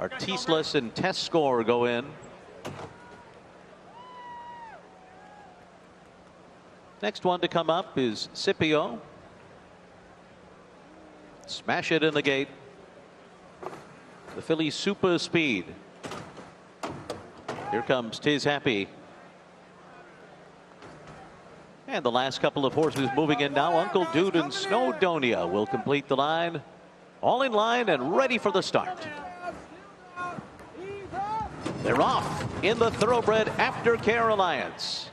Artislas and Test Score go in. Next one to come up is Scipio. Smash It in the gate. The filly Super Speed. Here comes Tis Happy. And the last couple of horses moving in now. Uncle Dude and Snowdonia will complete the line. All in line and ready for the start. They're off in the Thoroughbred Aftercare Alliance.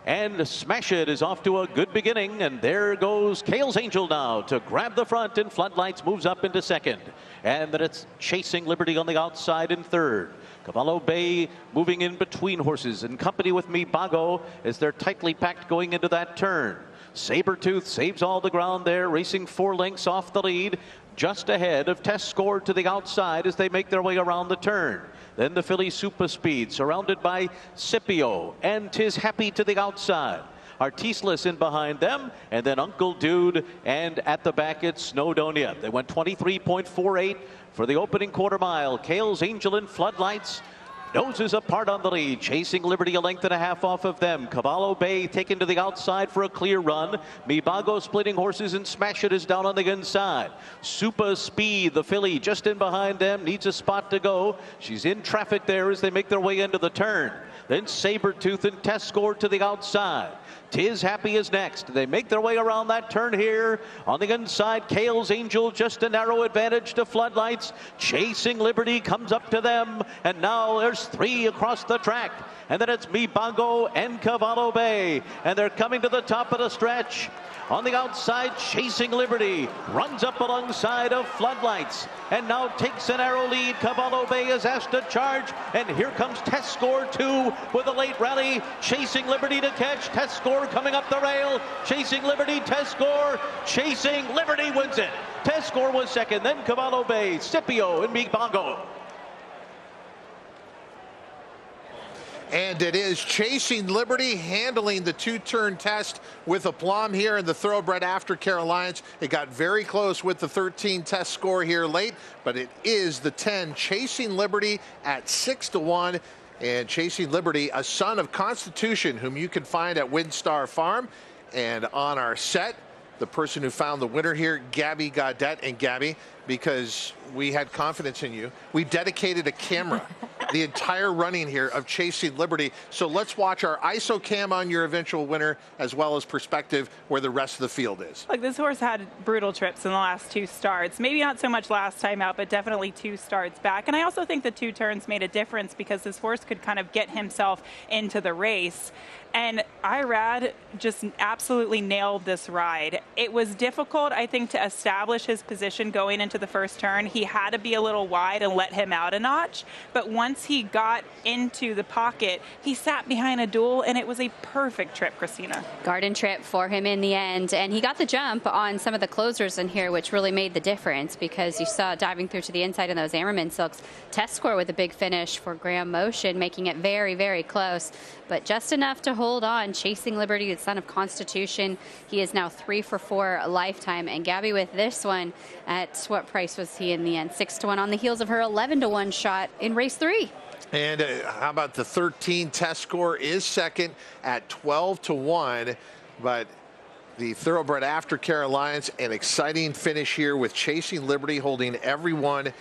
And Smash It is off to a good beginning. And there goes Kale's Angel now to grab the front, and Floodlights moves up into second. And then it's Chasing Liberty on the outside in third. Cavallo Bay moving in between horses in company with Mibago as they're tightly packed going into that turn. Sabretooth saves all the ground there, racing 4 lengths off the lead, just ahead of Test Score to the outside as they make their way around the turn. Then the filly Super Speed surrounded by Scipio and Tis Happy to the outside. Artislas in behind them, and then Uncle Dude, and at the back it's Snowdonia. They went 23.48 for the opening quarter mile. Kale's Angel and Floodlights noses apart on the lead. Chasing Liberty a length and a half off of them. Cavallo Bay taken to the outside for a clear run. Mibago splitting horses, and Smash It is down on the inside. Super Speed, the filly, just in behind them, needs a spot to go. She's in traffic there as they make their way into the turn. Then Sabretooth and Test Score to the outside. Tis Happy is next. They make their way around that turn here. On the inside, Kale's Angel, just a narrow advantage to Floodlights. Chasing Liberty comes up to them. And now there's 3 across the track. And then it's Mibago and Cavallo Bay. And they're coming to the top of the stretch. On the outside, Chasing Liberty runs up alongside of Floodlights and now takes an narrow lead. Cavallo Bay is asked to charge, and here comes Test Score 2 with a late rally. Chasing Liberty to catch. Test Score coming up the rail. Chasing Liberty, Test Score. Chasing Liberty wins it. Test Score was second, then Cavallo Bay, Scipio, and Mibago. And it is Chasing Liberty handling the 2-turn test with aplomb here in the Thoroughbred Aftercare Alliance. It got very close with the 13 Test Score here late, but it is the 10 Chasing Liberty at 6-1. And Chasing Liberty, a son of Constitution, whom you can find at Windstar Farm. And on our set, the person who found the winner here, Gabby Gaudet. And Gabby, because we had confidence in you, we dedicated a camera the entire running here of Chasing Liberty. So let's watch our ISO cam on your eventual winner, as well as perspective where the rest of the field is. Look, this horse had brutal trips in the last 2 starts. Maybe not so much last time out, but definitely 2 starts back. And I also think the 2 turns made a difference because this horse could kind of get himself into the race. And Irad just absolutely nailed this ride. It was difficult, I think, to establish his position going into the first turn. He had to be a little wide and let him out a notch. But once he got into the pocket, he sat behind a duel, and it was a perfect trip, Christina. Garden trip for him in the end. And he got the jump on some of the closers in here, which really made the difference because you saw diving through to the inside in those Ammerman silks. Test Score with a big finish for Graham Motion, making it very, very close. But just enough to hold on. Chasing Liberty, the son of Constitution. He is now 3 for 4 lifetime. And Gabby with this one, at what price was he in the end? 6-1 on the heels of her 11-1 shot in race 3. And how about the 13 Test Score is second at 12-1. But the Thoroughbred Aftercare Alliance, an exciting finish here with Chasing Liberty holding everyone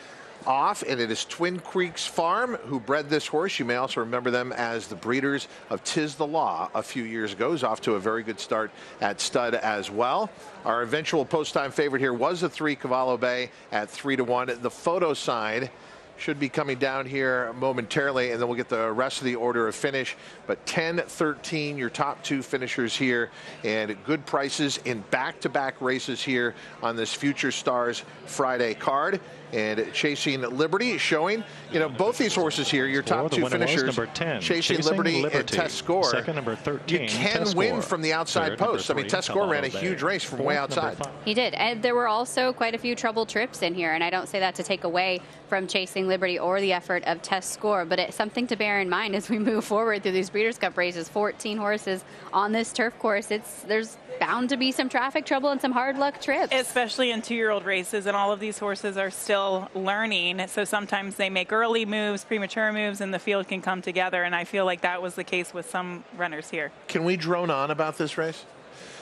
off, and it is Twin Creeks Farm who bred this horse. You may also remember them as the breeders of Tis the Law a few years ago. Is off to a very good start at stud as well. Our eventual post-time favorite here was the 3 Cavallo Bay at 3-1. The photo sign should be coming down here momentarily, and then we'll get the rest of the order of finish. But 10, 13, your top 2 finishers here, and good prices in back-to-back races here on this Future Stars Friday card. And Chasing Liberty showing, you know, both these horses here, your top 2 finishers, number 10, Chasing Liberty and Test Score. Second, number 13, you can win from the outside post. I mean, Test Score ran a huge race from way outside. He did. And there were also quite a few trouble trips in here. And I don't say that to take away from Chasing Liberty or the effort of Test Score, but it's something to bear in mind as we move forward through these Breeders' Cup races. 14 horses on this turf course. There's bound to be some traffic trouble and some hard luck trips. Especially in 2-year-old races, and all of these horses are still still learning. So sometimes they make early moves, premature moves, and the field can come together. And I feel like that was the case with some runners here. Can we drone on about this race?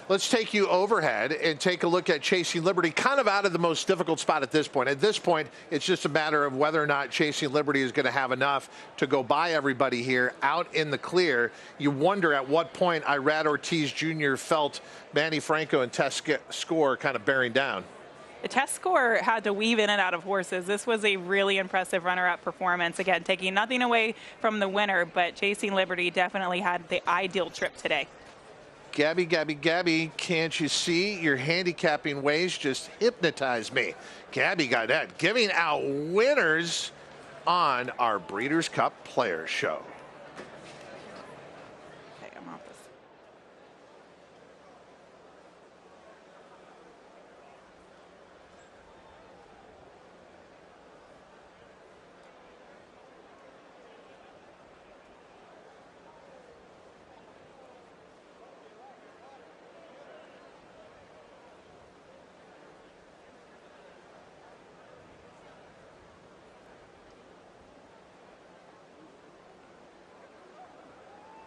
Let's take you overhead and take a look at Chasing Liberty, kind of out of the most difficult spot at this point. At this point, it's just a matter of whether or not Chasing Liberty is going to have enough to go by everybody here out in the clear. You wonder at what point Irad Ortiz Jr. felt Manny Franco and Test Score kind of bearing down. The test score had to weave in and out of horses. This was a really impressive runner-up performance. Again, taking nothing away from the winner, but Chasing Liberty definitely had the ideal trip today. Gabby, can't you see? Your handicapping ways just hypnotize me. Gabby Gaudet giving out winners on our Breeders' Cup Players Show.